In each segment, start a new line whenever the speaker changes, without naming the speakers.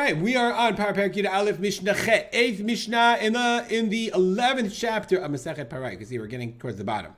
Okay, we are on Parah Perek Aleph Mishnah Chet, 8th Mishnah in the 11th chapter of Masechet Parah. You can see we're getting towards the bottom.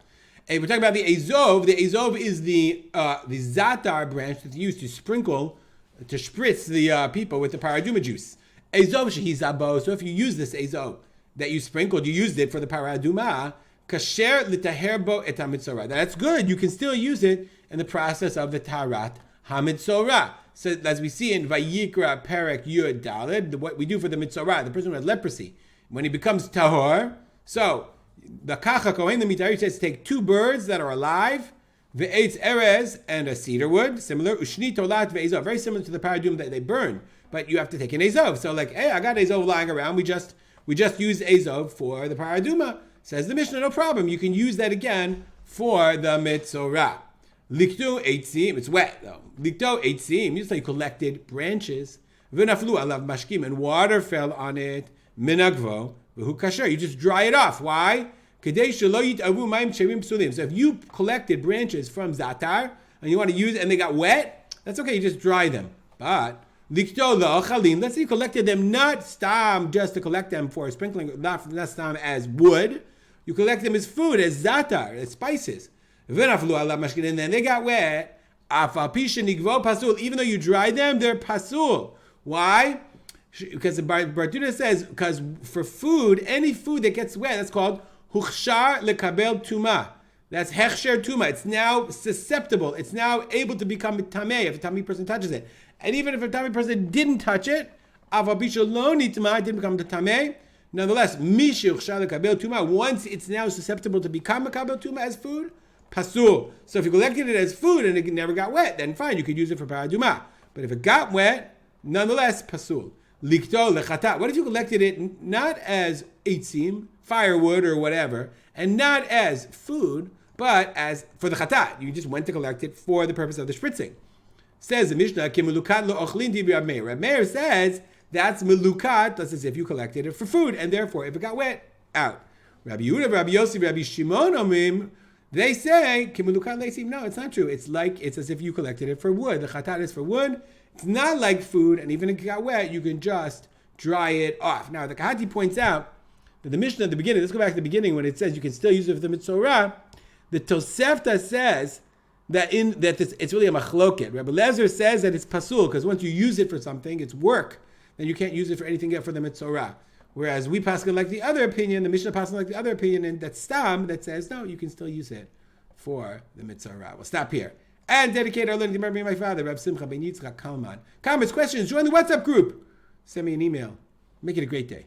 We're talking about the Azov. The Azov is the zatar branch that's used to sprinkle, to spritz the people with the paraduma juice. Azov shehizabo. So if you use this Azov that you sprinkled, you used it for the paraduma, kasher litaherbo et hamitzorah. That's good. You can still use it in the process of the tarat hamitzorah. So as we see in Vayikra Perek Yud Daled, what we do for the mitzorah, the person who has leprosy, when he becomes tahor, so the Kacha Kohen, the Mitari, says take two birds that are alive, ve'etz erez, and a cedar wood, similar, ushni tolat ve'ezov, very similar to the paradum that they burn, but you have to take an ezov. So like, hey, I got ezov lying around, we just use ezov for the paraduma. Says the Mishnah, no problem, you can use that again for the mitzorah. Likto eitzim, it's wet though. Likto eitzim, you say collected branches. V'naflu alav mashkim, and water fell on it. Minagvo, v'hu kasher, you just dry it off. Why? Kadei shelo yitavu mayim ksherim psulim. So if you collected branches from zatar and you want to use it and they got wet, that's okay, you just dry them. But likto la'ochalin, let's say you collected them not stam just to collect them for sprinkling, not stam as wood. You collect them as food, as zatar, as spices. And then they got wet. Even though you dried them, they're pasul. Why? Because the Bartuda says, because for food, any food that gets wet, that's called huchshar lekabel tuma. That's hechsher tuma. It's now susceptible. It's now able to become tameh if a tameh person touches it. And even if a tameh person didn't touch it, avabisha lo nitma, it didn't become the tameh. Nonetheless, mishu huchshar lekabel tuma. Once it's now susceptible to become a kabel tuma as food, pasul. So if you collected it as food and it never got wet, then fine, you could use it for paraduma. But if it got wet, nonetheless, pasul. Likto lechatat. What if you collected it not as eitzim, firewood or whatever, and not as food, but as for the chatat? You just went to collect it for the purpose of the spritzing. Says the Mishnah, Kimelukat lo ochlin di Rab Meir. Rab Meir says that's melukat, that's as if you collected it for food, and therefore if it got wet, out. Rabbi Yehuda, Rabbi Yossi, Rabbi Shimon omrim, they say, no, it's not true. It's as if you collected it for wood. The chatat is for wood. It's not like food, and even if it got wet, you can just dry it off. Now, the Kahati points out that the Mishnah at the beginning, let's go back to the beginning when it says you can still use it for the mitzorah. The Tosefta says that it's really a machloket. Rabbi Lezer says that it's pasul, because once you use it for something, it's work. Then you can't use it for anything else for the mitzorah. Whereas we paskin like the other opinion, the Mishnah paskin like the other opinion, and that's stam that says no, you can still use it for the mitzorah. We'll stop here and dedicate our learning to memory of my father, Reb Simcha ben Yitzchak Kalman. Comments, questions, join the WhatsApp group. Send me an email. Make it a great day.